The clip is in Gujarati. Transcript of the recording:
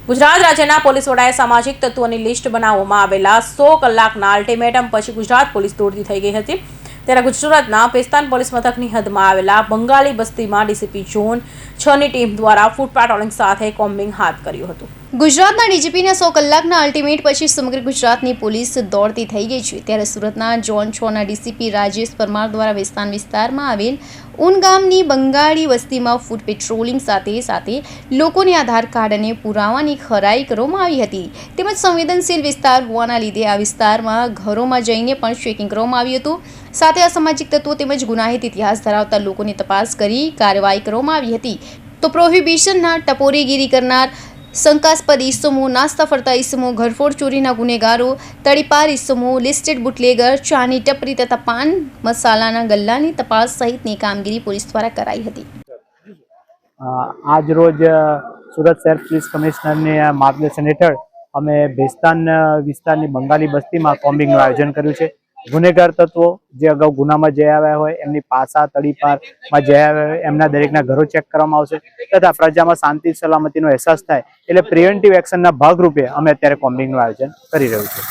ગુજરાત રાજ્યના પોલીસ વડાએ સામાજિક તત્વોની લિસ્ટ બનાવવામાં આવેલા 100 કલાકના અલ્ટિમેટમ પછી ગુજરાત પોલીસ દોડતી થઈ ગઈ હતી। ત્યારે ગુજરાતના પેસ્તાન પોલીસ મથકની હદમાં આવેલા બંગાળી બસ્તીમાં ડીસીપી ઝોન 6ની ટીમ દ્વારા ફૂટ પેટ્રોલિંગ સાથે કોમ્બિંગ હાથ કર્યું હતું। ગુજરાતના ડીજીપીના 100 કલાકના અલ્ટિમેટ પછી સમગ્ર ગુજરાતની પોલીસ દોડતી થઈ ગઈ છે। ત્યારે સુરતના ઝોન 6ના ડીસીપી રાજેશ પરમાર દ્વારા પેસ્તાન વિસ્તારમાં આવેલ ઉન ગામની બંગાળી વસ્તીમાં ફૂટ પેટ્રોલિંગ સાથે લોકોને આધાર કાર્ડ અને પુરાવાની ખરાઈ કરવામાં આવી હતી। તેમજ સંવેદનશીલ વિસ્તાર હોવાના લીધે આ વિસ્તારમાં ઘરોમાં જઈને પણ ચેકિંગ કરવામાં આવ્યું હતું। સાથે અસામાજિક તત્વો તેમજ ગુનાહિત ઇતિહાસ ધરાવતા લોકોની તપાસ કરી કાર્યવાહી કરવામાં આવી હતી। તો પ્રોહિબિશનના ટપોરીગીરી કરનાર, શંકાસ્પદ ઇસમો, નાસ્તા ફરતા ઇસમો, ઘરફોડ ચોરીના ગુનેગારો, તડીપાર ઇસમો, લિસ્ટેડ બુટલેગર, ચાની ટપરી તથા પાન મસાલાના ગલ્લાની તપાસ સહિતની કામગીરી પોલીસ દ્વારા કરાઈ હતી। આજ રોજ સુરત શહેર પોલીસ કમિશનરની માર્ગદર્શન હેઠળ અમે ભેસ્તાન વિસ્તારની બંગાળી બસ્તીમાં કોમ્બિંગનું આયોજન કર્યું છે। ગુનેગાર તત્વો જે અગાઉ ગુનામાં જઈ આવ્યા હોય, એમની પાસા તડીપારમાં જઈ આવ્યા હોય, એમના દરેકના ઘરો ચેક કરવામાં આવશે તથા પ્રજામાં શાંતિ સલામતીનો અહેસાસ થાય એટલે પ્રિવેન્ટિવ એક્શનના ભાગરૂપે અમે અત્યારે કોમ્બિંગનું આયોજન કરી રહ્યું છે।